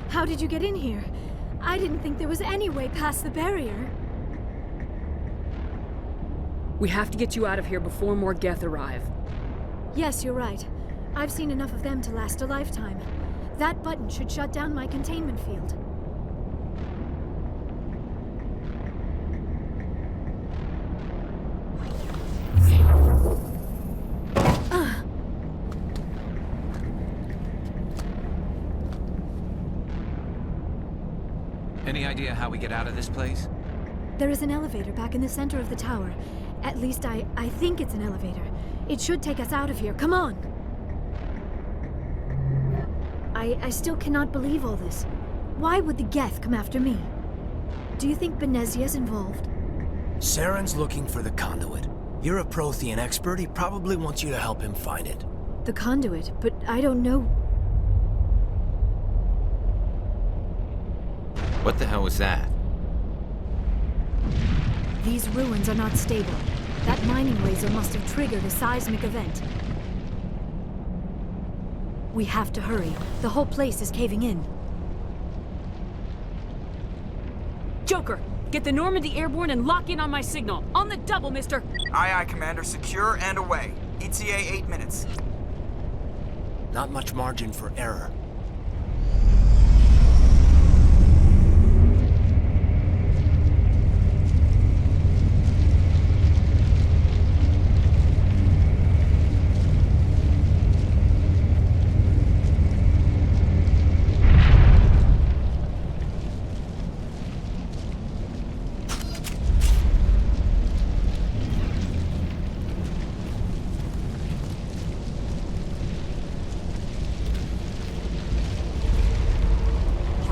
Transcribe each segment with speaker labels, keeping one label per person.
Speaker 1: How did you get in here? I didn't think there was any way past the barrier.
Speaker 2: We have to get you out of here before more Geth arrive.
Speaker 1: Yes, you're right. I've seen enough of them to last a lifetime. That button should shut down my containment field.
Speaker 3: Any idea how we get out of this place?
Speaker 1: There is an elevator back in the center of the tower. At least I think it's an elevator. It should take us out of here. Come on! I still cannot believe all this. Why would the Geth come after me? Do you think Benezia's involved?
Speaker 4: Saren's looking for the conduit. You're a Prothean expert. He probably wants you to help him find it.
Speaker 1: The conduit, but I don't know.
Speaker 3: What the hell was that?
Speaker 1: These ruins are not stable. That mining laser must have triggered a seismic event. We have to hurry. The whole place is caving in.
Speaker 2: Joker, get the Normandy airborne and lock in on my signal. On the double, mister!
Speaker 5: Aye, aye, Commander. Secure and away. ETA 8 minutes.
Speaker 4: Not much margin for error.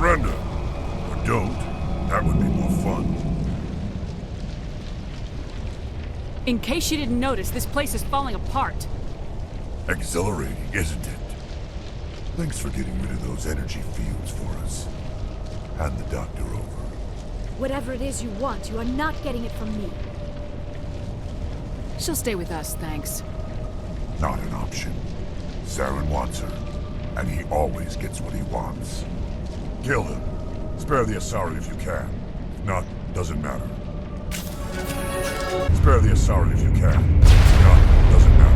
Speaker 6: Surrender. Or don't. That would be more fun.
Speaker 2: In case you didn't notice, this place is falling apart.
Speaker 6: Exhilarating, isn't it? Thanks for getting rid of those energy fields for us. Hand the doctor over.
Speaker 1: Whatever it is you want, you are not getting it from me.
Speaker 2: She'll stay with us, thanks.
Speaker 6: Not an option. Saren wants her, and he always gets what he wants. Kill him. Spare the Asari if you can. If not, doesn't matter. Spare the Asari if you can. If not, doesn't matter.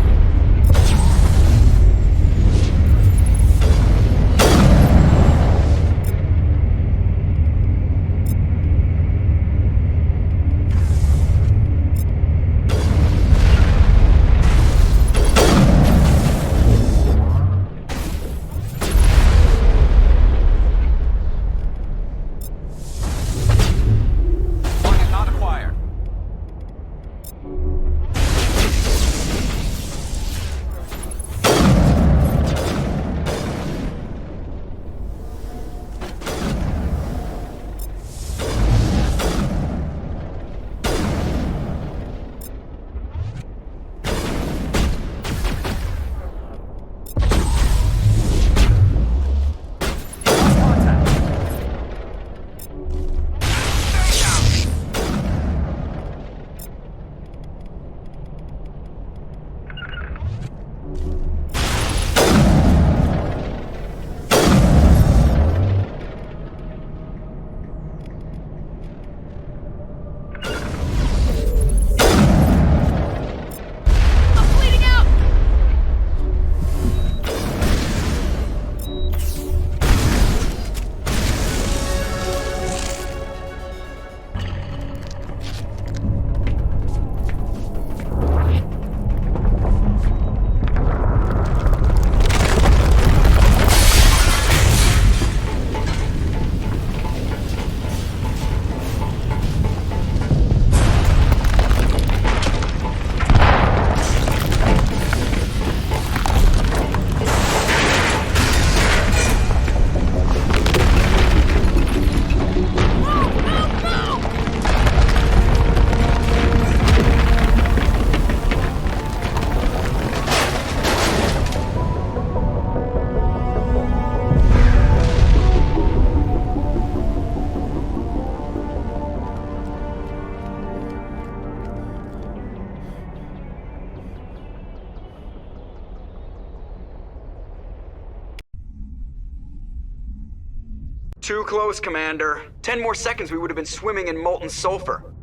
Speaker 5: Too close, Commander. 10 more seconds we would have been swimming in molten sulfur.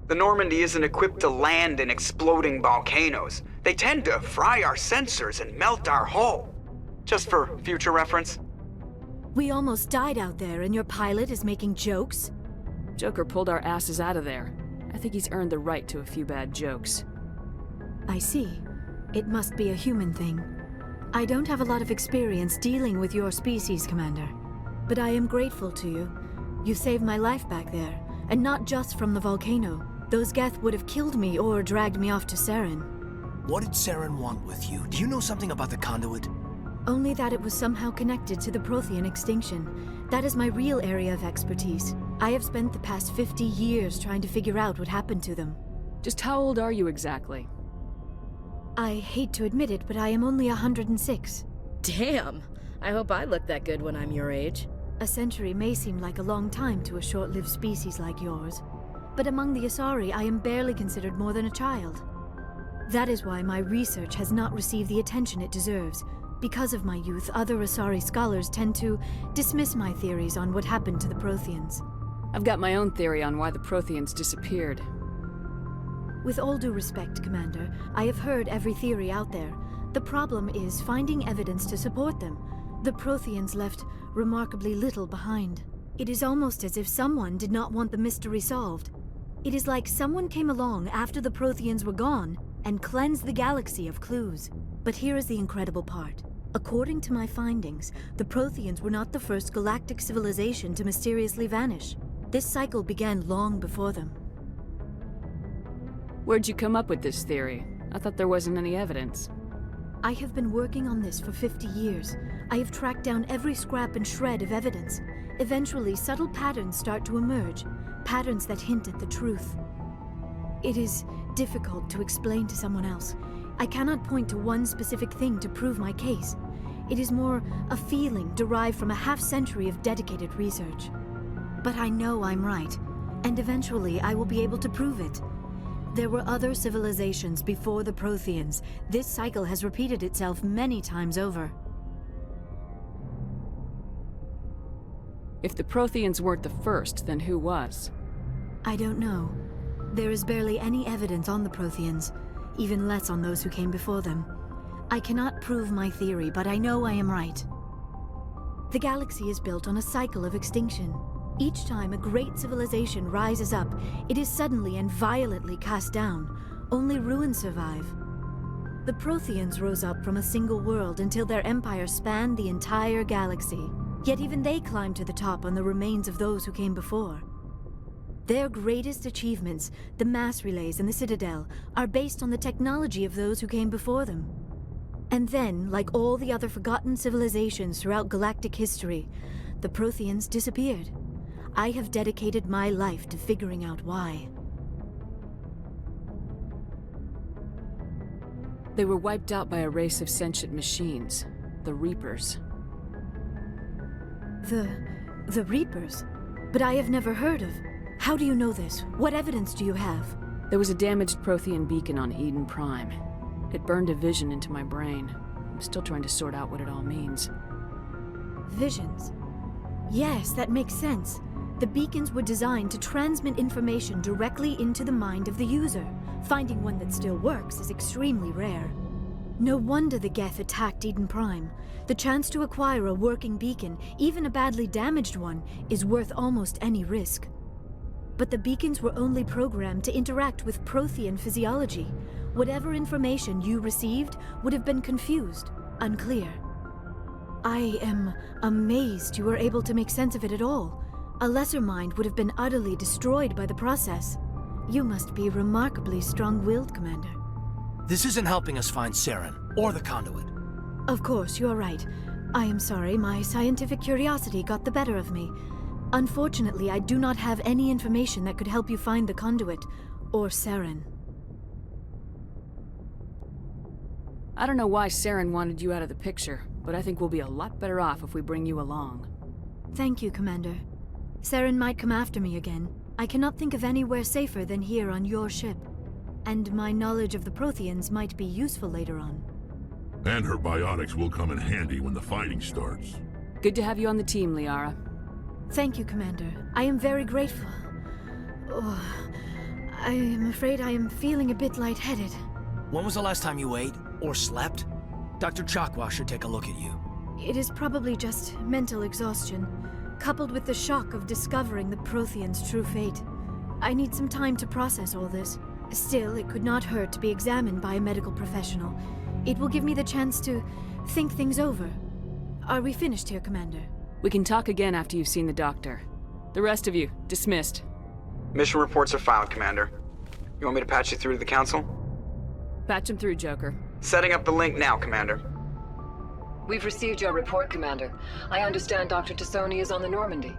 Speaker 5: The Normandy isn't equipped to land in exploding volcanoes. They tend to fry our sensors and melt our hull. Just for future reference.
Speaker 1: We almost died out there, and your pilot is making jokes?
Speaker 2: Joker pulled our asses out of there. I think he's earned the right to a few bad jokes.
Speaker 1: I see. It must be a human thing. I don't have a lot of experience dealing with your species, Commander. But I am grateful to you. You saved my life back there, and not just from the volcano. Those Geth would have killed me or dragged me off to Saren.
Speaker 4: What did Saren want with you? Do you know something about the conduit?
Speaker 1: Only that it was somehow connected to the Prothean extinction. That is my real area of expertise. I have spent the past 50 years trying to figure out what happened to them.
Speaker 2: Just how old are you exactly?
Speaker 1: I hate to admit it, but I am only 106.
Speaker 7: Damn! I hope I look that good when I'm your age.
Speaker 1: A century may seem like a long time to a short-lived species like yours. But among the Asari, I am barely considered more than a child. That is why my research has not received the attention it deserves. Because of my youth, other Asari scholars tend to dismiss my theories on what happened to the Protheans.
Speaker 2: I've got my own theory on why the Protheans disappeared.
Speaker 1: With all due respect, Commander, I have heard every theory out there. The problem is finding evidence to support them. The Protheans left remarkably little behind. It is almost as if someone did not want the mystery solved. It is like someone came along after the Protheans were gone and cleansed the galaxy of clues. But here is the incredible part. According to my findings, the Protheans were not the first galactic civilization to mysteriously vanish. This cycle began long before them.
Speaker 2: Where'd you come up with this theory? I thought there wasn't any evidence.
Speaker 1: I have been working on this for 50 years. I have tracked down every scrap and shred of evidence. Eventually, subtle patterns start to emerge, patterns that hint at the truth. It is difficult to explain to someone else. I cannot point to one specific thing to prove my case. It is more a feeling derived from a half-century of dedicated research. But I know I'm right, and eventually I will be able to prove it. There were other civilizations before the Protheans. This cycle has repeated itself many times over.
Speaker 2: If the Protheans weren't the first, then who was?
Speaker 1: I don't know. There is barely any evidence on the Protheans, even less on those who came before them. I cannot prove my theory, but I know I am right. The galaxy is built on a cycle of extinction. Each time a great civilization rises up, it is suddenly and violently cast down. Only ruins survive. The Protheans rose up from a single world until their empire spanned the entire galaxy. Yet even they climbed to the top on the remains of those who came before. Their greatest achievements, the mass relays and the Citadel, are based on the technology of those who came before them. And then, like all the other forgotten civilizations throughout galactic history, the Protheans disappeared. I have dedicated my life to figuring out why.
Speaker 2: They were wiped out by a race of sentient machines, the Reapers.
Speaker 1: The Reapers? But I have never heard of. How do you know this? What evidence do you have?
Speaker 2: There was a damaged Prothean beacon on Eden Prime. It burned a vision into my brain. I'm still trying to sort out what it all means.
Speaker 1: Visions. Yes, that makes sense. The beacons were designed to transmit information directly into the mind of the user. Finding one that still works is extremely rare. No wonder the Geth attacked Eden Prime. The chance to acquire a working beacon, even a badly damaged one, is worth almost any risk. But the beacons were only programmed to interact with Prothean physiology. Whatever information you received would have been confused, unclear. I am amazed you were able to make sense of it at all. A lesser mind would have been utterly destroyed by the process. You must be remarkably strong-willed, Commander.
Speaker 4: This isn't helping us find Saren, or the conduit.
Speaker 1: Of course, you're right. I am sorry, my scientific curiosity got the better of me. Unfortunately, I do not have any information that could help you find the conduit, or Saren.
Speaker 2: I don't know why Saren wanted you out of the picture, but I think we'll be a lot better off if we bring you along.
Speaker 1: Thank you, Commander. Saren might come after me again. I cannot think of anywhere safer than here on your ship. And my knowledge of the Protheans might be useful later on.
Speaker 6: And her biotics will come in handy when the fighting starts.
Speaker 2: Good to have you on the team, Liara.
Speaker 1: Thank you, Commander. I am very grateful. Oh, I am afraid I am feeling a bit lightheaded.
Speaker 4: When was the last time you ate or slept? Dr. Chakwa should take a look at you.
Speaker 1: It is probably just mental exhaustion, coupled with the shock of discovering the Prothean's true fate. I need some time to process all this. Still, it could not hurt to be examined by a medical professional. It will give me the chance to think things over. Are we finished here, Commander?
Speaker 2: We can talk again after you've seen the doctor. The rest of you, dismissed.
Speaker 5: Mission reports are filed, Commander. You want me to patch you through to the Council?
Speaker 2: Patch him through, Joker.
Speaker 5: Setting up the link now, Commander.
Speaker 8: We've received your report, Commander. I understand Dr. Tassoni is on the Normandy.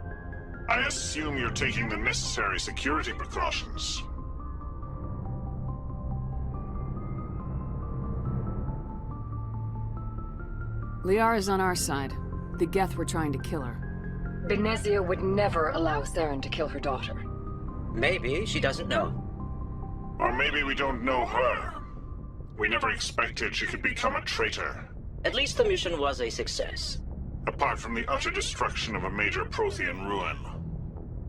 Speaker 6: I assume you're taking the necessary security precautions.
Speaker 2: Liara's on our side. The Geth were trying to kill her.
Speaker 8: Benezia would never allow Saren to kill her daughter.
Speaker 9: Maybe she doesn't know.
Speaker 6: Or maybe we don't know her. We never expected she could become a traitor.
Speaker 9: At least the mission was a success.
Speaker 6: Apart from the utter destruction of a major Prothean ruin.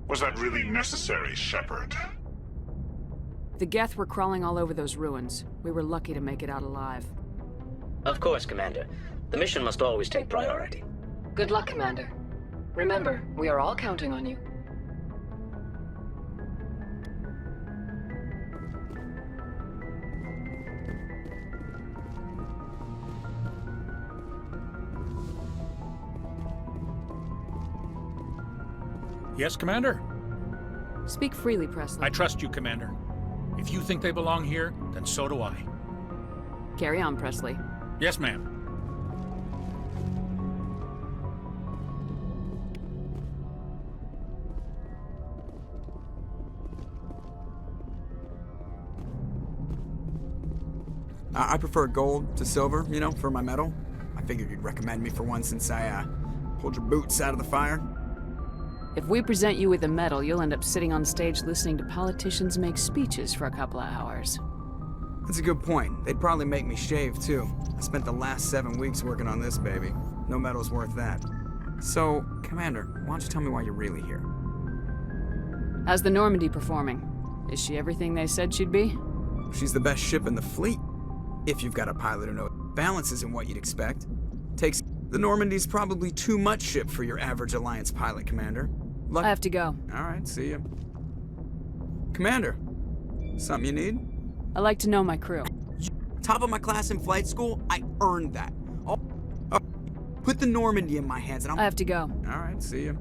Speaker 6: Was that really necessary, Shepard?
Speaker 2: The Geth were crawling all over those ruins. We were lucky to make it out alive.
Speaker 9: Of course, Commander. The mission must always take priority.
Speaker 8: Good luck, Commander. Remember, we are all counting on you.
Speaker 10: Yes, Commander?
Speaker 2: Speak freely, Presley.
Speaker 10: I trust you, Commander. If you think they belong here, then so do I.
Speaker 2: Carry on, Presley.
Speaker 10: Yes, ma'am.
Speaker 11: I prefer gold to silver, you know, for my medal. I figured you'd recommend me for one since I, pulled your boots out of the fire.
Speaker 2: If we present you with a medal, you'll end up sitting on stage listening to politicians make speeches for a couple of hours.
Speaker 11: That's a good point. They'd probably make me shave, too. I spent the last 7 weeks working on this baby. No medal's worth that. So, Commander, why don't you tell me why you're really here?
Speaker 2: How's the Normandy performing? Is she everything they said she'd be?
Speaker 11: She's the best ship in the fleet. If you've got a pilot who knows balance isn't what you'd expect. The Normandy's probably too much ship for your average Alliance pilot, Commander.
Speaker 2: I have to go.
Speaker 11: All right, see ya. Commander, something you need?
Speaker 2: I like to know my crew.
Speaker 11: Top of my class in flight school, I earned that. Put the Normandy in my hands and
Speaker 2: I have to go.
Speaker 11: All right, see ya.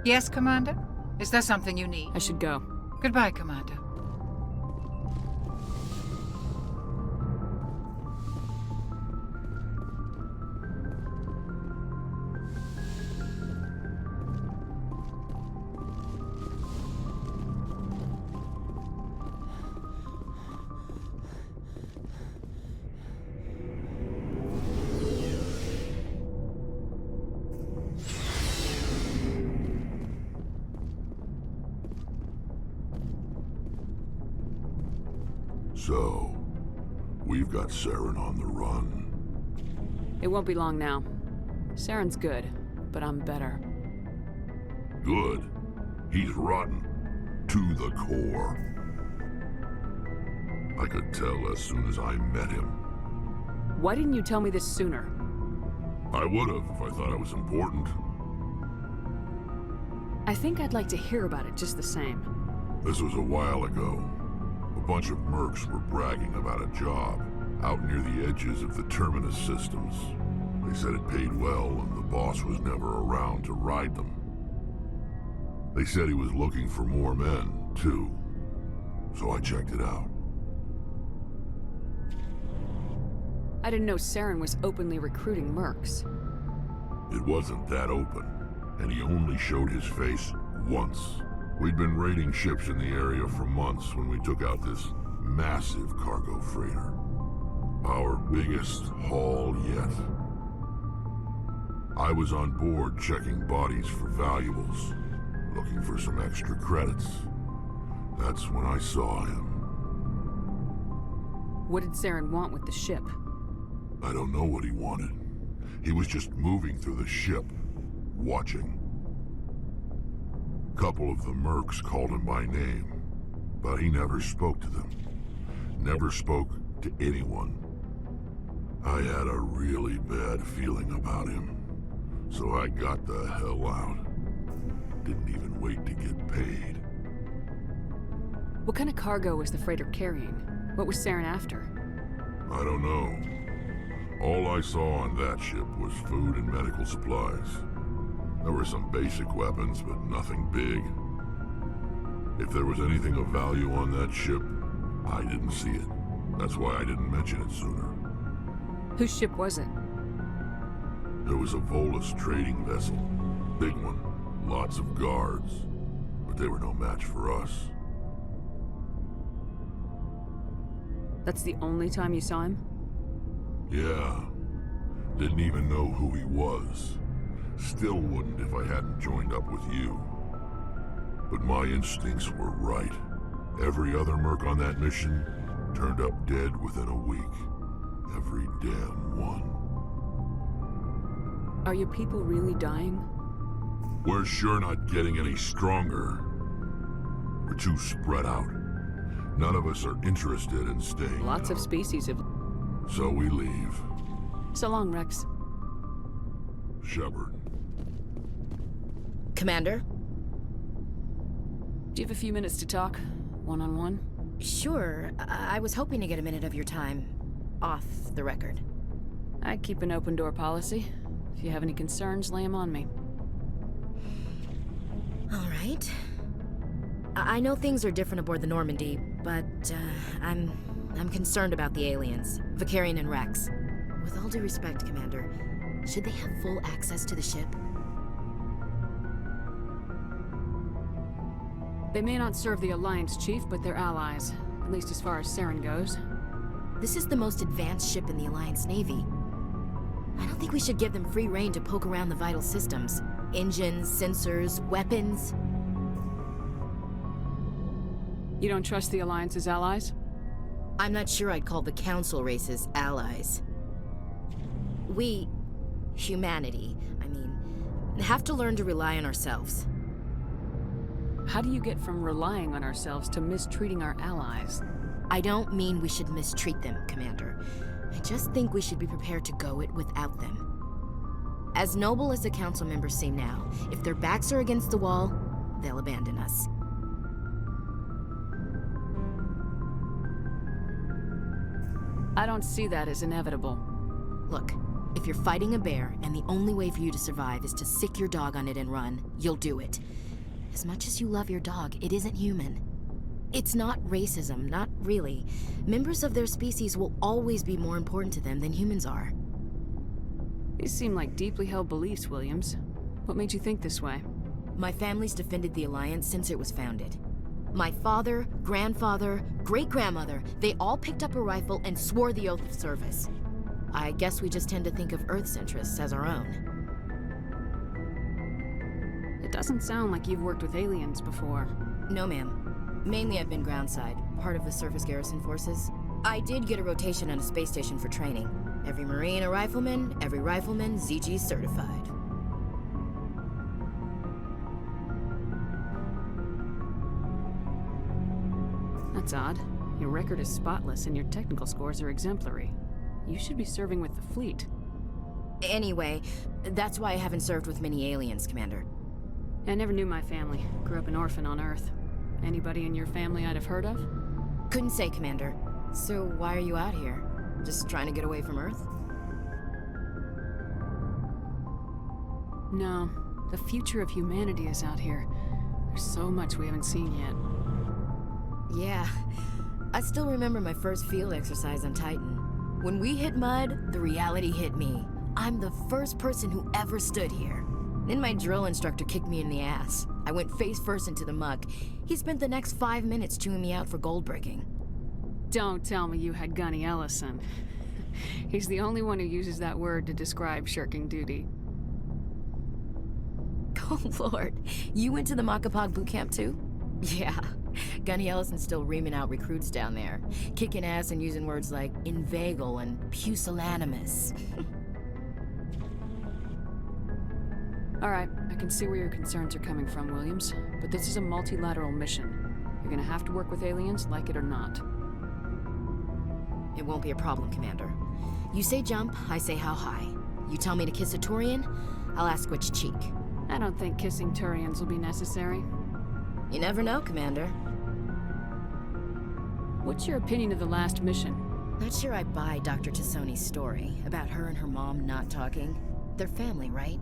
Speaker 12: Yes, Commander? Is there something you need?
Speaker 2: I should go.
Speaker 12: Goodbye, Commander.
Speaker 6: So, we've got Saren on the run.
Speaker 2: It won't be long now. Saren's good, but I'm better.
Speaker 6: Good. He's rotten. To the core. I could tell as soon as I met him.
Speaker 2: Why didn't you tell me this sooner?
Speaker 6: I would've if I thought it was important.
Speaker 2: I think I'd like to hear about it just the same.
Speaker 6: This was a while ago. A bunch of mercs were bragging about a job. out near the edges of the terminus systems. They said it paid well and the boss was never around to ride them. They said he was looking for more men, too. So I checked it out.
Speaker 2: I didn't know Saren was openly recruiting mercs.
Speaker 6: It wasn't that open, and he only showed his face once. We'd been raiding ships in the area for months when we took out this massive cargo freighter. Our biggest haul yet. I was on board checking bodies for valuables, looking for some extra credits. That's when I saw him.
Speaker 2: What did Saren want with the ship?
Speaker 6: I don't know what he wanted. He was just moving through the ship, watching. A couple of the mercs called him by name, but he never spoke to them. Never spoke to anyone. I had a really bad feeling about him, so I got the hell out. Didn't even wait to get paid.
Speaker 2: What kind of cargo was the freighter carrying? What was Saren after?
Speaker 6: I don't know. All I saw on that ship was food and medical supplies. There were some basic weapons, but nothing big. If there was anything of value on that ship, I didn't see it. That's why I didn't mention it sooner.
Speaker 2: Whose ship was it?
Speaker 6: There was a Volus trading vessel. Big one. Lots of guards. But they were no match for us.
Speaker 2: That's the only time you saw him?
Speaker 6: Yeah. Didn't even know who he was. Still wouldn't if I hadn't joined up with you. But my instincts were right. Every other merc on that mission turned up dead within a week. Every damn one.
Speaker 2: Are your people really dying?
Speaker 6: We're sure not getting any stronger. We're too spread out. None of us are interested in staying.
Speaker 2: Lots of species have...
Speaker 6: So we leave.
Speaker 2: So long, Rex.
Speaker 6: Shepard.
Speaker 7: Commander?
Speaker 2: Do you have a few minutes to talk? One-on-one?
Speaker 7: Sure. I was hoping to get a minute of your time. Off the record.
Speaker 2: I keep an open door policy. If you have any concerns, lay them on me.
Speaker 7: All right. I know things are different aboard the Normandy, but I'm concerned about the aliens, Vicarian and Rex. With all due respect, Commander, should they have full access to the ship?
Speaker 2: They may not serve the Alliance, Chief, but they're allies. At least as far as Saren goes.
Speaker 7: This is the most advanced ship in the Alliance Navy. I don't think we should give them free rein to poke around the vital systems. Engines, sensors, weapons.
Speaker 2: You don't trust the Alliance's allies?
Speaker 7: I'm not sure I'd call the Council races allies. We, humanity, have to learn to rely on ourselves.
Speaker 2: How do you get from relying on ourselves to mistreating our allies?
Speaker 7: I don't mean we should mistreat them, Commander. I just think we should be prepared to go it without them. As noble as the Council members seem now, if their backs are against the wall, they'll abandon us.
Speaker 2: I don't see that as inevitable.
Speaker 7: Look, if you're fighting a bear and the only way for you to survive is to sick your dog on it and run, you'll do it. As much as you love your dog, it isn't human. It's not racism, not really. Members of their species will always be more important to them than humans are.
Speaker 2: These seem like deeply held beliefs, Williams. What made you think this way?
Speaker 7: My family's defended the Alliance since it was founded. My father, grandfather, great-grandmother, they all picked up a rifle and swore the oath of service. I guess we just tend to think of Earth's interests as our own.
Speaker 2: It doesn't sound like you've worked with aliens before.
Speaker 7: No, ma'am. Mainly I've been groundside, part of the surface garrison forces. I did get a rotation on a space station for training. Every Marine a rifleman, every rifleman ZG certified.
Speaker 2: That's odd. Your record is spotless and your technical scores are exemplary. You should be serving with the fleet.
Speaker 7: Anyway, that's why I haven't served with many aliens, Commander.
Speaker 2: I never knew my family. Grew up an orphan on Earth. Anybody in your family I'd have heard of?
Speaker 7: Couldn't say, Commander. So why are you out here? Just trying to get away from Earth?
Speaker 2: No. The future of humanity is out here. There's so much we haven't seen yet.
Speaker 7: Yeah. I still remember my first field exercise on Titan. When we hit mud, the reality hit me. I'm the first person who ever stood here. Then my drill instructor kicked me in the ass. I went face first into the muck. He spent the next 5 minutes chewing me out for gold breaking.
Speaker 2: Don't tell me you had Gunny Ellison. He's the only one who uses that word to describe shirking duty.
Speaker 7: Oh, Lord. You went to the Makapog boot camp, too? Yeah. Gunny Ellison's still reaming out recruits down there. Kicking ass and using words like inveigle and pusillanimous.
Speaker 2: All right, I can see where your concerns are coming from, Williams. But this is a multilateral mission. You're gonna have to work with aliens, like it or not.
Speaker 7: It won't be a problem, Commander. You say jump, I say how high. You tell me to kiss a Turian, I'll ask which cheek.
Speaker 2: I don't think kissing Turians will be necessary.
Speaker 7: You never know, Commander.
Speaker 2: What's your opinion of the last mission?
Speaker 7: Not sure I buy Dr. Tassoni's story about her and her mom not talking. They're family, right?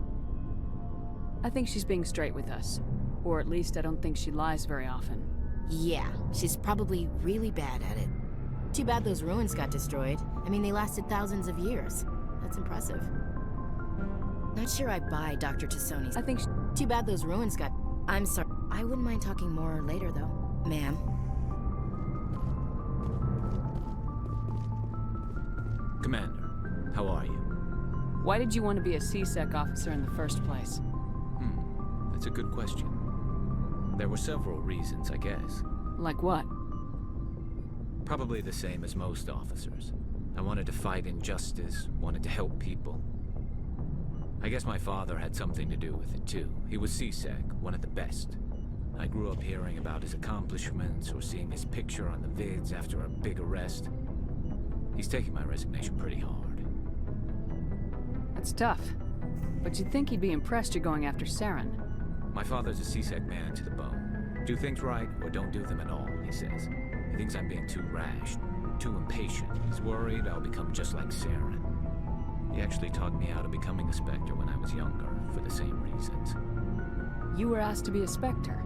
Speaker 2: I think she's being straight with us. Or at least I don't think she lies very often.
Speaker 7: Yeah, she's probably really bad at it. Too bad those ruins got destroyed. I mean, they lasted thousands of years. That's impressive. Not sure I buy Dr. Tassoni's.
Speaker 2: I think
Speaker 7: Too bad those ruins got... I'm sorry. I wouldn't mind talking more later, though. Ma'am.
Speaker 3: Commander, how are you?
Speaker 2: Why did you want to be a C-Sec officer in the first place?
Speaker 3: That's a good question. There were several reasons, I guess.
Speaker 2: Like what?
Speaker 3: Probably the same as most officers. I wanted to fight injustice, wanted to help people. I guess my father had something to do with it too. He was C-Sec, one of the best. I grew up hearing about his accomplishments or seeing his picture on the vids after a big arrest. He's taking my resignation pretty hard.
Speaker 2: That's tough. But you'd think he'd be impressed you're going after Saren.
Speaker 3: My father's a C-Sec man to the bone. Do things right or don't do them at all, he says. He thinks I'm being too rash, too impatient. He's worried I'll become just like Saren. He actually talked me out of becoming a Spectre when I was younger, for the same reasons.
Speaker 2: You were asked to be a Spectre?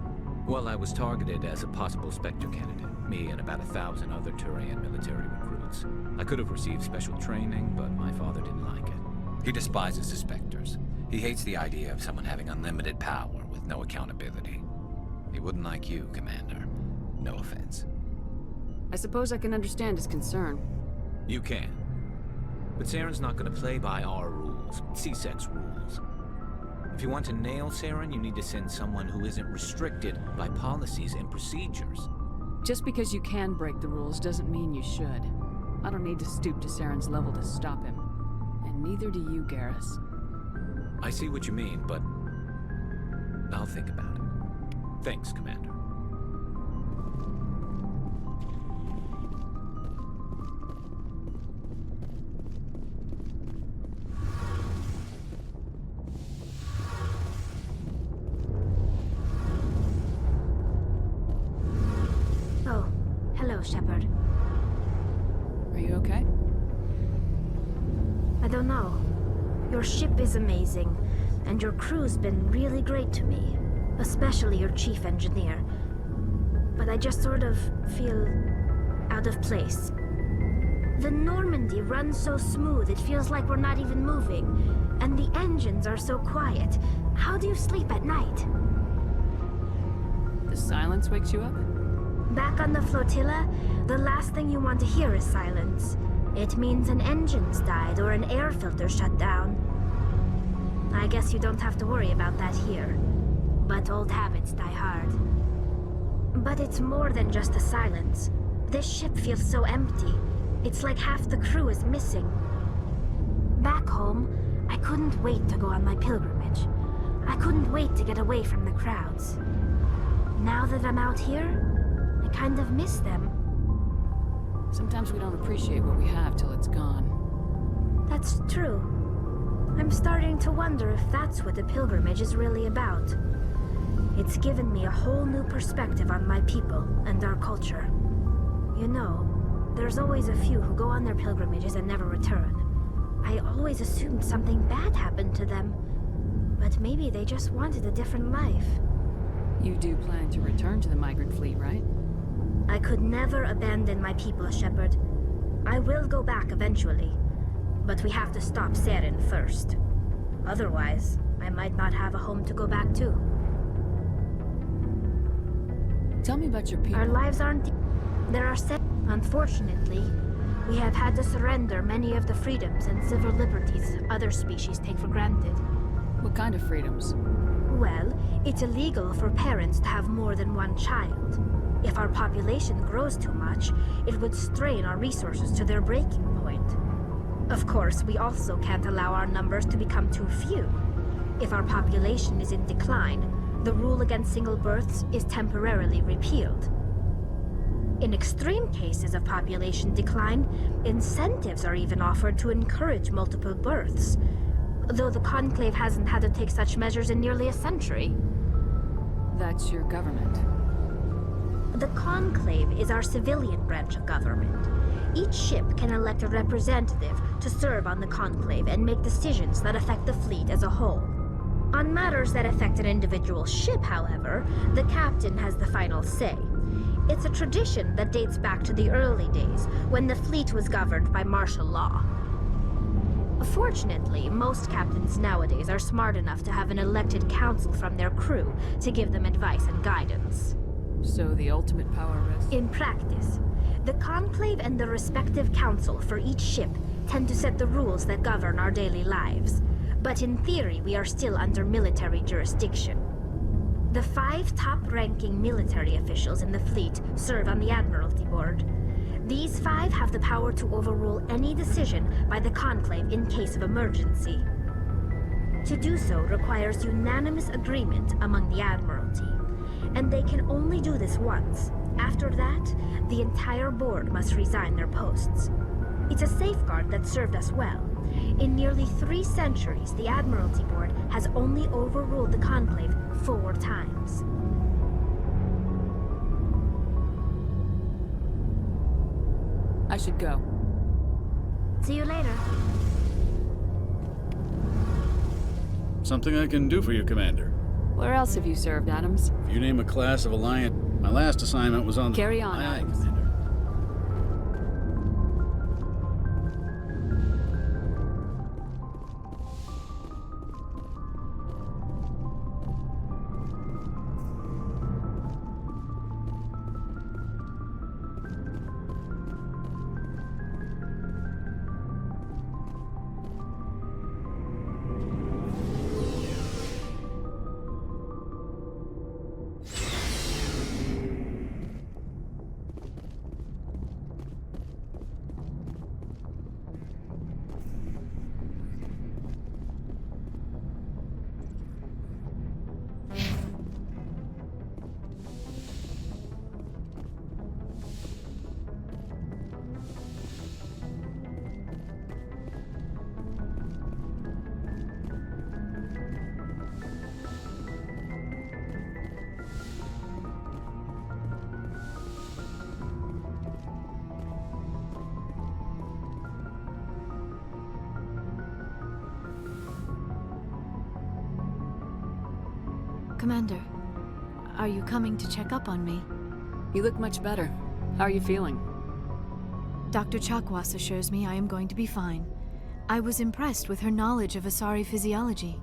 Speaker 3: Well, I was targeted as a possible Spectre candidate. Me and about 1,000 other Turian military recruits. I could have received special training, but my father didn't like it. He despises the Spectres. He hates the idea of someone having unlimited power with no accountability. He wouldn't like you, Commander. No offense.
Speaker 2: I suppose I can understand his concern.
Speaker 3: You can. But Saren's not going to play by our rules, C-Sec's rules. If you want to nail Saren, you need to send someone who isn't restricted by policies and procedures.
Speaker 2: Just because you can break the rules doesn't mean you should. I don't need to stoop to Saren's level to stop him. And neither do you, Garrus.
Speaker 3: I see what you mean, but I'll think about it. Thanks, Commander.
Speaker 1: Oh, hello, Shepard.
Speaker 2: Are you okay?
Speaker 1: I don't know. Your ship is amazing, and your crew's been really great to me, especially your chief engineer. But I just sort of feel out of place. The Normandy runs so smooth it feels like we're not even moving, and the engines are so quiet. How do you sleep at night?
Speaker 2: The silence wakes you up?
Speaker 1: Back on the flotilla, the last thing you want to hear is silence. It means an engine's died or an air filter shut down. I guess you don't have to worry about that here. But old habits die hard. But it's more than just the silence. This ship feels so empty. It's like half the crew is missing. Back home, I couldn't wait to go on my pilgrimage. I couldn't wait to get away from the crowds. Now that I'm out here, I kind of miss them.
Speaker 2: Sometimes we don't appreciate what we have till it's gone.
Speaker 1: That's true. I'm starting to wonder if that's what the pilgrimage is really about. It's given me a whole new perspective on my people and our culture. You know,
Speaker 13: There's always a few who go on their pilgrimages and never return. I always assumed something bad happened to them. But maybe they just wanted a different life.
Speaker 2: You do plan to return to the migrant fleet, right?
Speaker 13: I could never abandon my people, Shepard. I will go back eventually. But we have to stop Saren first. Otherwise, I might not have a home to go back to.
Speaker 2: Tell me about your people.
Speaker 13: Our lives aren't... There are Unfortunately, we have had to surrender many of the freedoms and civil liberties other species take for granted.
Speaker 2: What kind of freedoms?
Speaker 13: Well, it's illegal for parents to have more than one child. If our population grows too much, it would strain our resources to their breaking point. Of course, we also can't allow our numbers to become too few. If our population is in decline, the rule against single births is temporarily repealed. In extreme cases of population decline, incentives are even offered to encourage multiple births, though the Conclave hasn't had to take such measures in nearly a century.
Speaker 2: That's your government.
Speaker 13: The Conclave is our civilian branch of government. Each ship can elect a representative to serve on the Conclave and make decisions that affect the fleet as a whole. On matters that affect an individual ship, however, the captain has the final say. It's a tradition that dates back to the early days, when the fleet was governed by martial law. Fortunately, most captains nowadays are smart enough to have an elected council from their crew to give them advice and guidance.
Speaker 2: So the ultimate power rests?
Speaker 13: In practice, the Conclave and the respective council for each ship tend to set the rules that govern our daily lives. But in theory, we are still under military jurisdiction. The 5 top-ranking military officials in the fleet serve on the Admiralty Board. These 5 have the power to overrule any decision by the Conclave in case of emergency. To do so requires unanimous agreement among the Admiralty, and they can only do this once. After that, the entire board must resign their posts. It's a safeguard that served us well. In nearly 3 centuries, the Admiralty Board has only overruled the Conclave 4 times.
Speaker 2: I should go.
Speaker 13: See you later.
Speaker 14: Something I can do for you, Commander.
Speaker 2: Where else have you served, Adams?
Speaker 14: If you name a class of Alliant, my last assignment was on...
Speaker 2: Carry on,
Speaker 14: Aye,
Speaker 2: Adams.
Speaker 14: Commander.
Speaker 1: Commander, are you coming to check up on me?
Speaker 2: You look much better. How are you feeling?
Speaker 1: Dr. Chakwas assures me I am going to be fine. I was impressed with her knowledge of Asari physiology.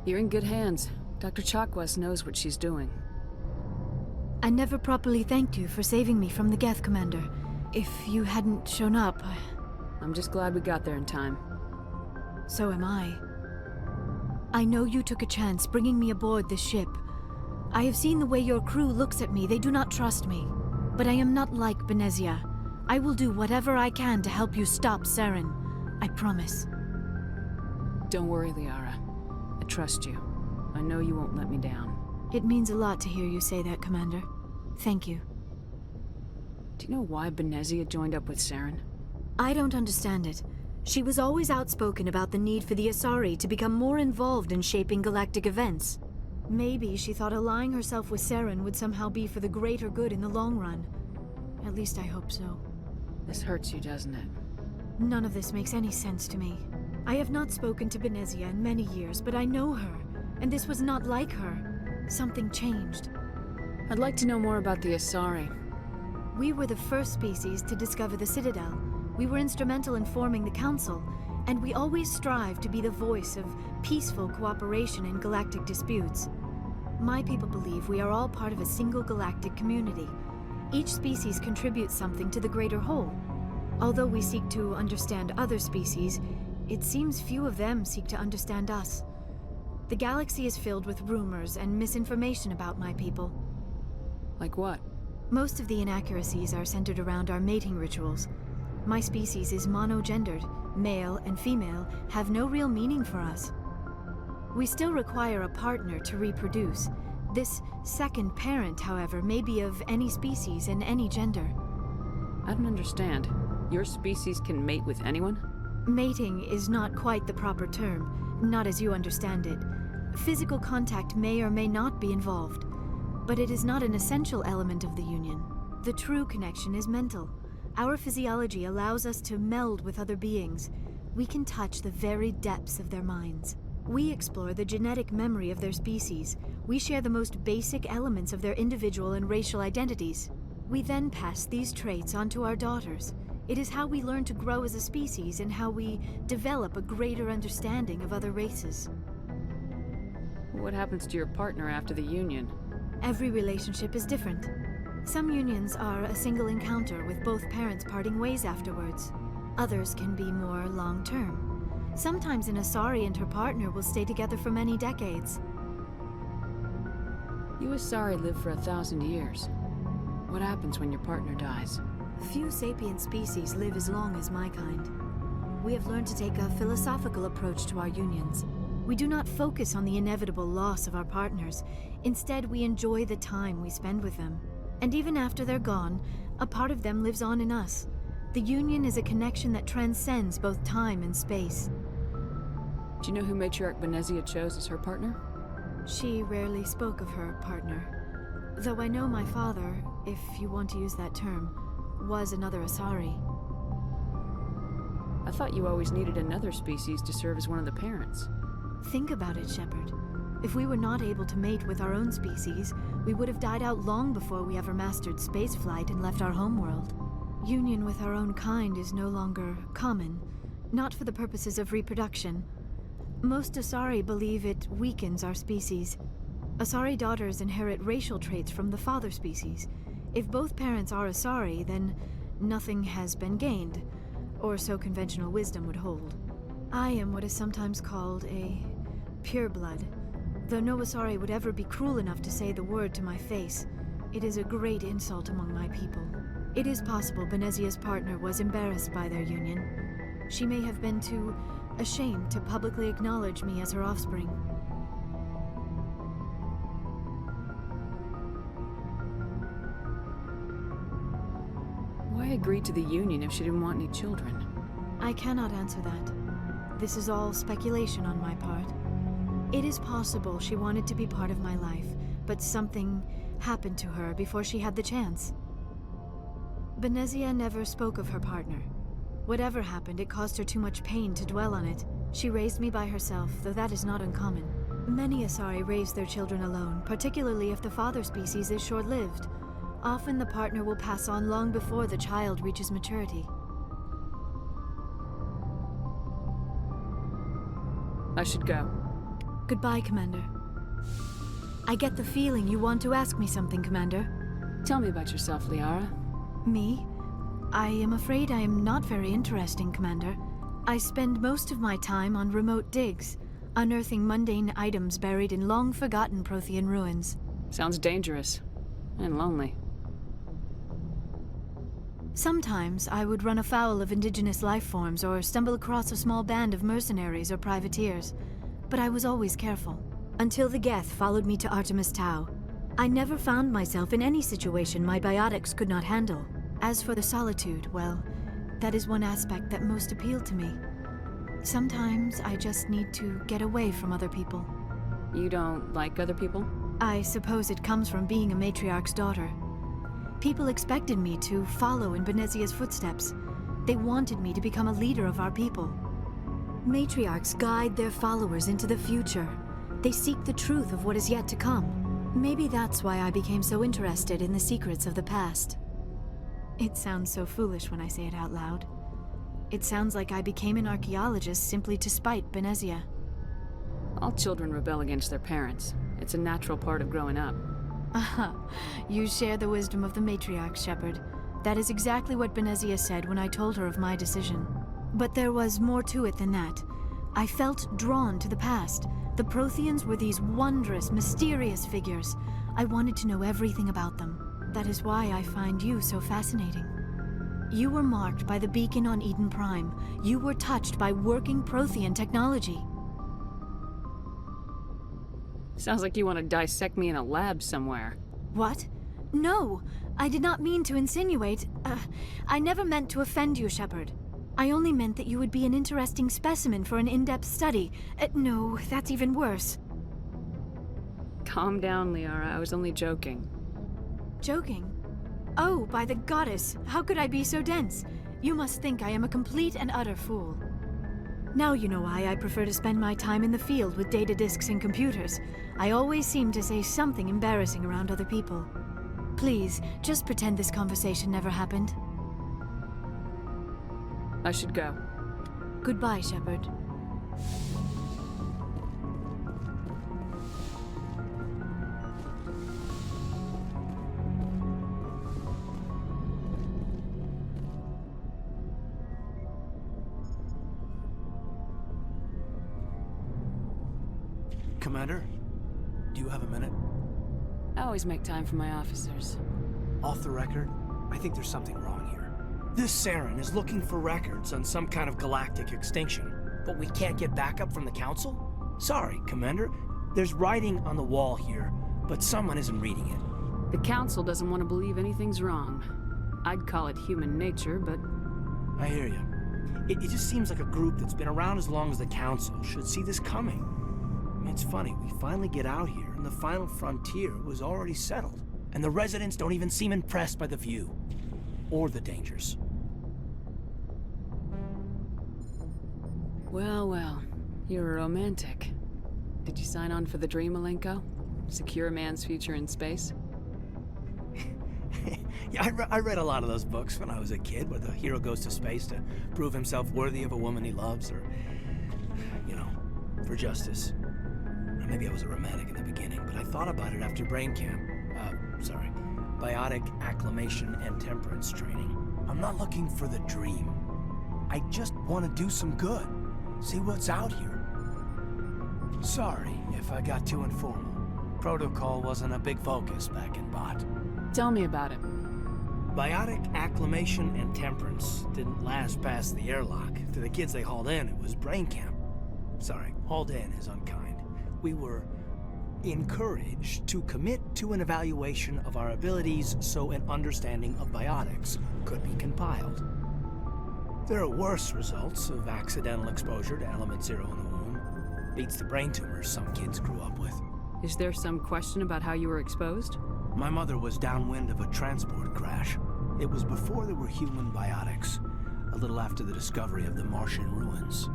Speaker 2: You're in good hands. Dr. Chakwas knows what she's doing.
Speaker 1: I never properly thanked you for saving me from the Geth, Commander. If you hadn't shown up,
Speaker 2: I'm just glad we got there in time.
Speaker 1: So am I. I know you took a chance bringing me aboard this ship. I have seen the way your crew looks at me. They do not trust me. But I am not like Benezia. I will do whatever I can to help you stop Saren. I promise.
Speaker 2: Don't worry, Liara. I trust you. I know you won't let me down.
Speaker 1: It means a lot to hear you say that, Commander. Thank you.
Speaker 2: Do you know why Benezia joined up with Saren?
Speaker 1: I don't understand it. She was always outspoken about the need for the Asari to become more involved in shaping galactic events. Maybe she thought allying herself with Saren would somehow be for the greater good in the long run. At least I hope so.
Speaker 2: This hurts you, doesn't it?
Speaker 1: None of this makes any sense to me. I have not spoken to Benezia in many years, but I know her, and this was not like her. Something changed.
Speaker 2: I'd like to know more about the Asari.
Speaker 1: We were the first species to discover the Citadel. We were instrumental in forming the Council, and we always strive to be the voice of peaceful cooperation in galactic disputes. My people believe we are all part of a single galactic community. Each species contributes something to the greater whole. Although we seek to understand other species, it seems few of them seek to understand us. The galaxy is filled with rumors and misinformation about my people.
Speaker 2: Like what?
Speaker 1: Most of the inaccuracies are centered around our mating rituals. My species is monogendered. Male and female have no real meaning for us. We still require a partner to reproduce. This second parent, however, may be of any species and any gender.
Speaker 2: I don't understand. Your species can mate with anyone?
Speaker 1: Mating is not quite the proper term, not as you understand it. Physical contact may or may not be involved, but it is not an essential element of the union. The true connection is mental. Our physiology allows us to meld with other beings. We can touch the very depths of their minds. We explore the genetic memory of their species. We share the most basic elements of their individual and racial identities. We then pass these traits on to our daughters. It is how we learn to grow as a species and how we develop a greater understanding of other races.
Speaker 2: What happens to your partner after the union?
Speaker 1: Every relationship is different. Some unions are a single encounter with both parents parting ways afterwards. Others can be more long-term. Sometimes an Asari and her partner will stay together for many decades.
Speaker 2: You Asari live for 1,000 years. What happens when your partner dies?
Speaker 1: Few sapient species live as long as my kind. We have learned to take a philosophical approach to our unions. We do not focus on the inevitable loss of our partners. Instead, we enjoy the time we spend with them. And even after they're gone, a part of them lives on in us. The union is a connection that transcends both time and space.
Speaker 2: Do you know who Matriarch Benezia chose as her partner?
Speaker 1: She rarely spoke of her partner. Though I know my father, if you want to use that term, was another Asari.
Speaker 2: I thought you always needed another species to serve as one of the parents.
Speaker 1: Think about it, Shepard. If we were not able to mate with our own species, we would have died out long before we ever mastered spaceflight and left our homeworld. Union with our own kind is no longer common, not for the purposes of reproduction. Most Asari believe it weakens our species. Asari daughters inherit racial traits from the father species. If both parents are Asari, then nothing has been gained, or so conventional wisdom would hold. I am what is sometimes called a pureblood. Though no Asari would ever be cruel enough to say the word to my face, it is a great insult among my people. It is possible Benezia's partner was embarrassed by their union. She may have been too ashamed to publicly acknowledge me as her offspring.
Speaker 2: Why agree to the union if she didn't want any children?
Speaker 1: I cannot answer that. This is all speculation on my part. It is possible she wanted to be part of my life, but something happened to her before she had the chance. Benezia never spoke of her partner. Whatever happened, it caused her too much pain to dwell on it. She raised me by herself, though that is not uncommon. Many Asari raise their children alone, particularly if the father species is short-lived. Often the partner will pass on long before the child reaches maturity.
Speaker 2: I should go.
Speaker 1: Goodbye, Commander. I get the feeling you want to ask me something, Commander.
Speaker 2: Tell me about yourself, Liara.
Speaker 1: Me? I am afraid I am not very interesting, Commander. I spend most of my time on remote digs, unearthing mundane items buried in long-forgotten Prothean ruins.
Speaker 2: Sounds dangerous. And lonely.
Speaker 1: Sometimes I would run afoul of indigenous life forms or stumble across a small band of mercenaries or privateers, but I was always careful. Until the Geth followed me to Artemis Tau. I never found myself in any situation my biotics could not handle. As for the solitude, well, that is one aspect that most appealed to me. Sometimes I just need to get away from other people.
Speaker 2: You don't like other people?
Speaker 1: I suppose it comes from being a matriarch's daughter. People expected me to follow in Benezia's footsteps. They wanted me to become a leader of our people. Matriarchs guide their followers into the future. They seek the truth of what is yet to come. Maybe that's why I became so interested in the secrets of the past. It sounds so foolish when I say it out loud. It sounds like I became an archaeologist simply to spite Benezia.
Speaker 2: All children rebel against their parents. It's a natural part of growing up.
Speaker 1: Aha, you share the wisdom of the matriarch, Shepard. That is exactly what Benezia said when I told her of my decision. But there was more to it than that. I felt drawn to the past. The Protheans were these wondrous, mysterious figures. I wanted to know everything about them. That is why I find you so fascinating. You were marked by the beacon on Eden Prime. You were touched by working Prothean technology.
Speaker 2: Sounds like you want to dissect me in a lab somewhere.
Speaker 1: What? No! I did not mean to insinuate. I never meant to offend you, Shepard. I only meant that you would be an interesting specimen for an in-depth study. No, that's even worse.
Speaker 2: Calm down, Liara. I was only joking.
Speaker 1: Joking? Oh, by the goddess, how could I be so dense? You must think I am a complete and utter fool. Now you know why I prefer to spend my time in the field with data disks and computers. I always seem to say something embarrassing around other people. Please, just pretend this conversation never happened.
Speaker 2: I should go.
Speaker 1: Goodbye, Shepard.
Speaker 4: Commander, do you have a minute?
Speaker 2: I always make time for my officers.
Speaker 4: Off the record, I think there's something wrong here. This Saren is looking for records on some kind of galactic extinction, but we can't get backup from the Council? Sorry, Commander. There's writing on the wall here, but someone isn't reading it.
Speaker 2: The Council doesn't want to believe anything's wrong. I'd call it human nature, but...
Speaker 4: I hear you. It just seems like a group that's been around as long as the Council should see this coming. I mean, it's funny, we finally get out here, and the final frontier was already settled. And the residents don't even seem impressed by the view. Or the dangers.
Speaker 2: Well, well. You're a romantic. Did you sign on for the dream, Malenko? Secure a man's future in space?
Speaker 4: Yeah, I read a lot of those books when I was a kid, where the hero goes to space to prove himself worthy of a woman he loves, or, you know, for justice. Maybe I was a romantic in the beginning, but I thought about it after brain camp. Biotic acclimation and temperance training. I'm not looking for the dream. I just want to do some good. See what's out here. Sorry if I got too informal. Protocol wasn't a big focus back in Bot.
Speaker 2: Tell me about it.
Speaker 4: Biotic acclimation and temperance didn't last past the airlock. To the kids they hauled in, it was brain camp. Sorry, hauled in is unkind. We were encouraged to commit to an evaluation of our abilities so an understanding of biotics could be compiled. There are worse results of accidental exposure to element 0 in the womb. Beats the brain tumors some kids grew up with.
Speaker 2: Is there some question about how you were exposed?
Speaker 4: My mother was downwind of a transport crash. It was before there were human biotics, a little after the discovery of the Martian ruins.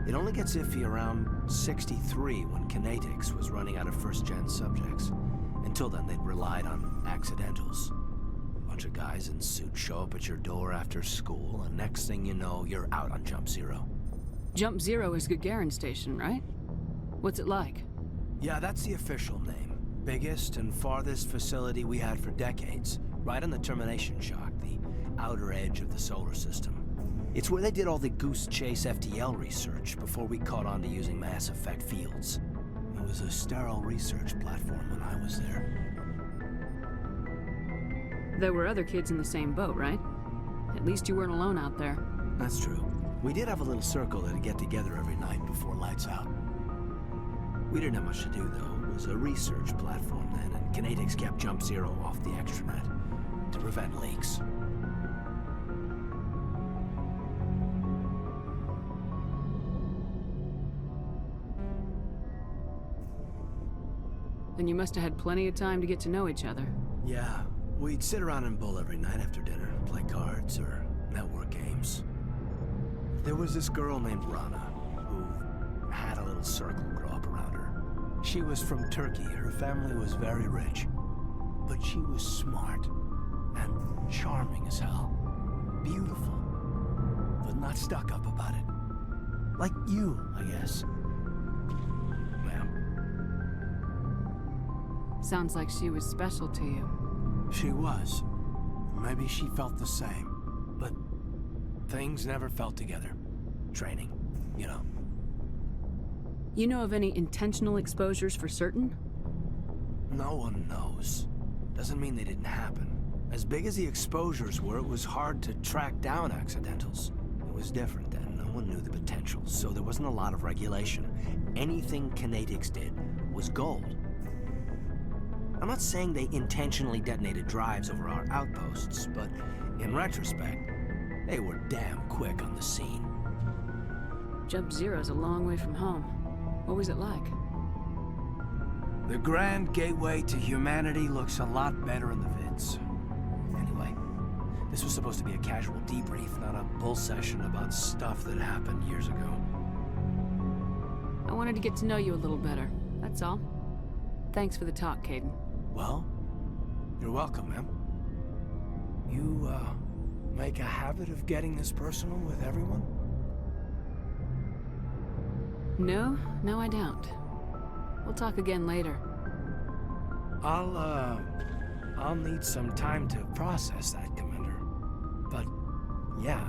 Speaker 4: It only gets iffy around 63 when kinetics was running out of first-gen subjects. Until then, they'd relied on accidentals. A bunch of guys in suits show up at your door after school, and next thing you know, you're out on Jump Zero.
Speaker 2: Jump Zero is Gagarin Station, right? What's it like?
Speaker 4: Yeah, that's the official name. Biggest and farthest facility we had for decades. Right on the termination shock, the outer edge of the solar system. It's where they did all the Goose Chase FTL research before we caught on to using mass effect fields. It was a sterile research platform when I was there.
Speaker 2: There were other kids in the same boat, right? At least you weren't alone out there.
Speaker 4: That's true. We did have a little circle that'd get together every night before lights out. We didn't have much to do, though. It was a research platform then, and kinetics kept Jump Zero off the extranet to prevent leaks.
Speaker 2: Then you must have had plenty of time to get to know each other.
Speaker 4: Yeah, We'd sit around and bull every night after dinner, play cards or network games. There was this girl named Rana, who had a little circle grow up around her. She was from Turkey. Her family was very rich. But she was smart and charming as hell. Beautiful, but not stuck up about it. Like you, I guess. Ma'am.
Speaker 2: Sounds like she was special to you.
Speaker 4: She was. Maybe she felt the same. But things never felt together. Training, you know.
Speaker 2: You know of any intentional exposures for certain?
Speaker 4: No one knows. Doesn't mean they didn't happen. As big as the exposures were, it was hard to track down accidentals. It was different then. No one knew the potential, so there wasn't a lot of regulation. Anything kinetics did was gold. I'm not saying they intentionally detonated drives over our outposts, but in retrospect, they were damn quick on the scene.
Speaker 2: Jump Zero's a long way from home. What was it like?
Speaker 4: The grand gateway to humanity looks a lot better in the vids. Anyway, this was supposed to be a casual debrief, not a bull session about stuff that happened years ago.
Speaker 2: I wanted to get to know you a little better, that's all. Thanks for the talk, Caden.
Speaker 4: Well, you're welcome, ma'am. You, make a habit of getting this personal with everyone?
Speaker 2: No, I don't. We'll talk again later.
Speaker 4: I'll need some time to process that, Commander. But, yeah,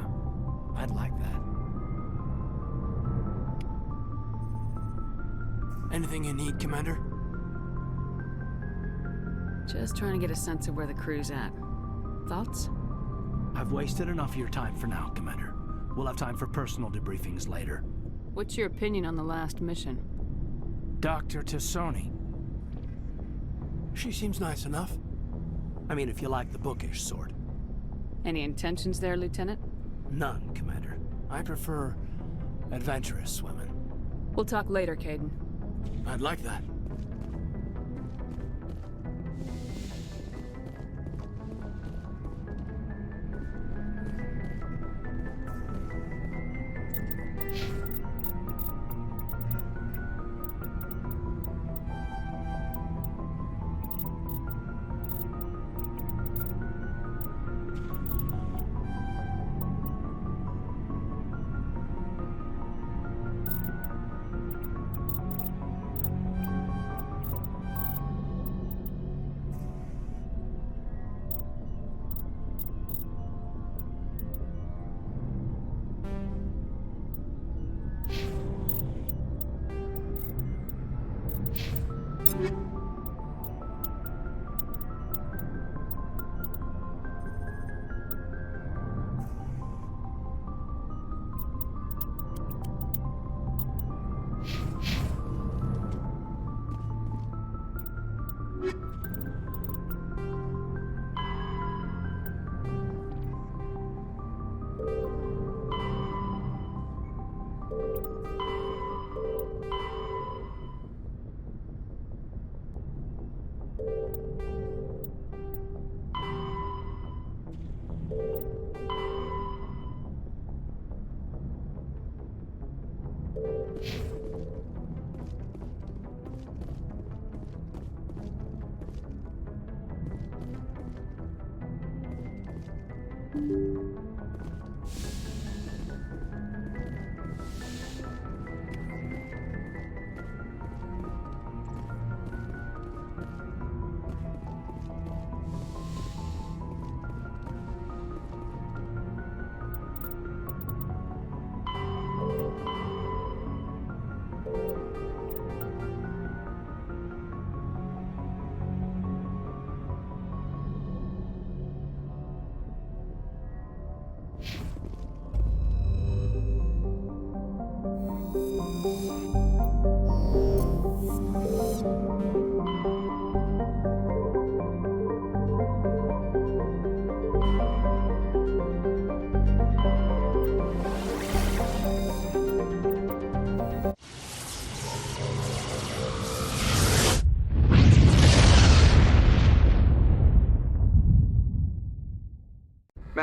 Speaker 4: I'd like that. Anything you need, Commander?
Speaker 2: Just trying to get a sense of where the crew's at. Thoughts?
Speaker 4: I've wasted enough of your time for now, Commander. We'll have time for personal debriefings later.
Speaker 2: What's your opinion on the last mission?
Speaker 4: Dr. Tassoni. She seems nice enough. I mean, if you like the bookish sort.
Speaker 2: Any intentions there, Lieutenant?
Speaker 4: None, Commander. I prefer adventurous women.
Speaker 2: We'll talk later, Caden.
Speaker 4: I'd like that.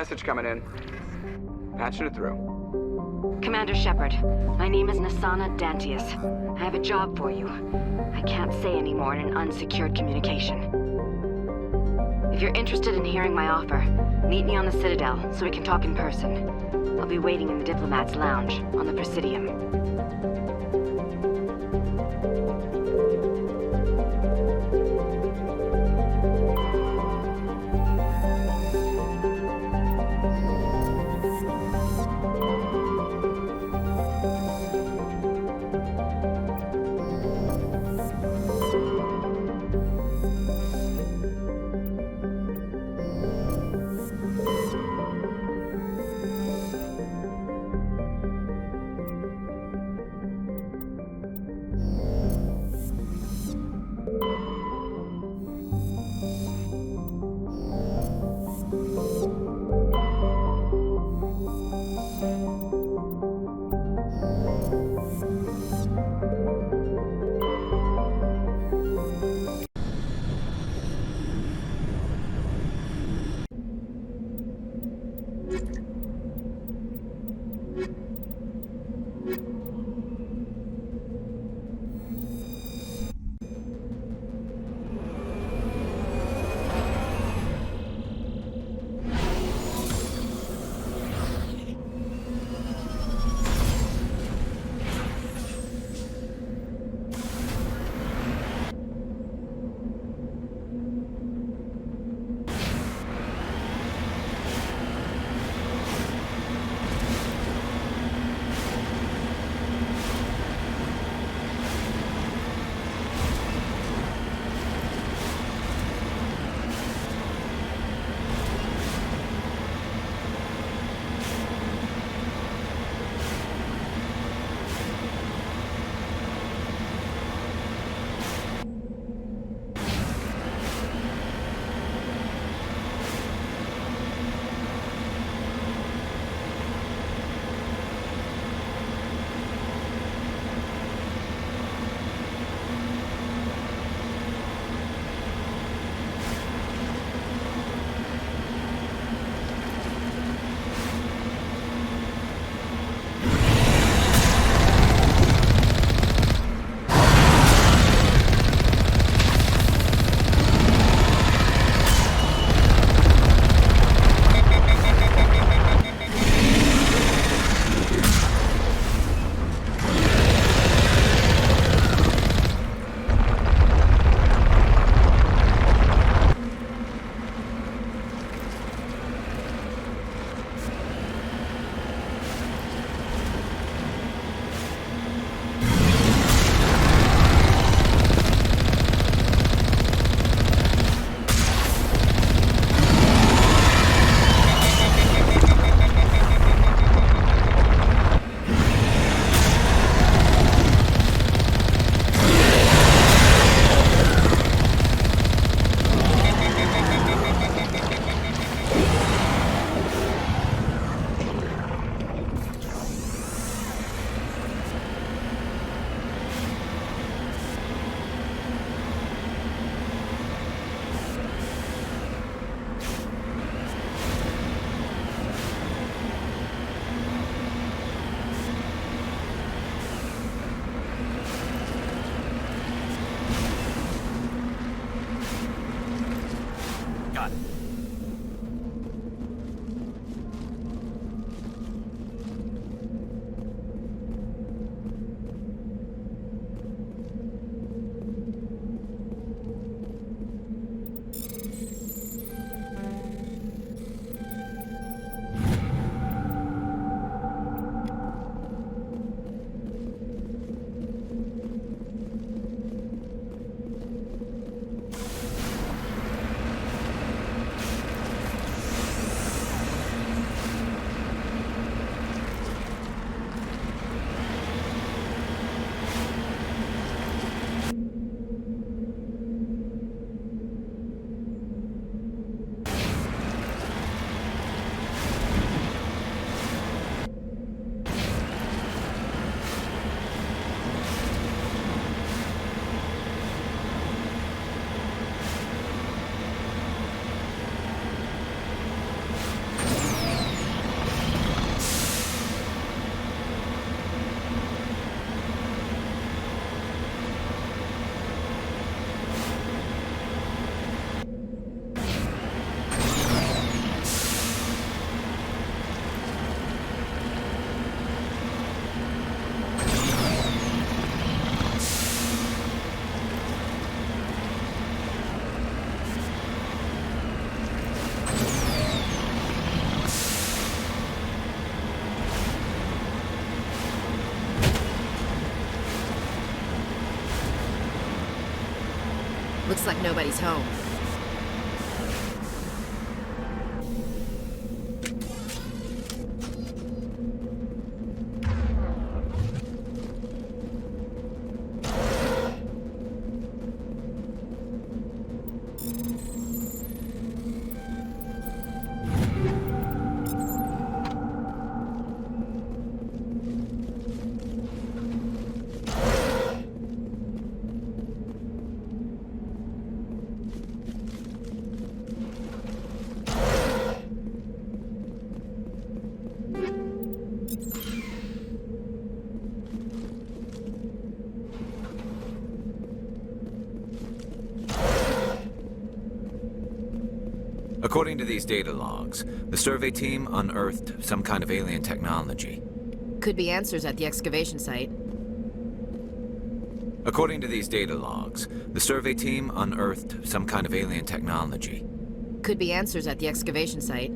Speaker 5: message coming in. Patching it through.
Speaker 15: Commander Shepard, my name is Nasana Dantius. I have a job for you. I can't say any more in an unsecured communication. If you're interested in hearing my offer, meet me on the Citadel so we can talk in person. I'll be waiting in the Diplomat's Lounge on the Presidium.
Speaker 7: Looks like nobody's home.
Speaker 3: According to these data logs, the survey team unearthed some kind of alien technology.
Speaker 7: Could be answers at the excavation site.
Speaker 3: According to these data logs, the survey team unearthed some kind of alien technology.
Speaker 7: Could be answers at the excavation site.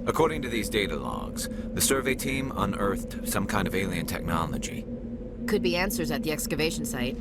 Speaker 3: According to these data logs, the survey team unearthed some kind of alien technology.
Speaker 7: Could be answers at the excavation site.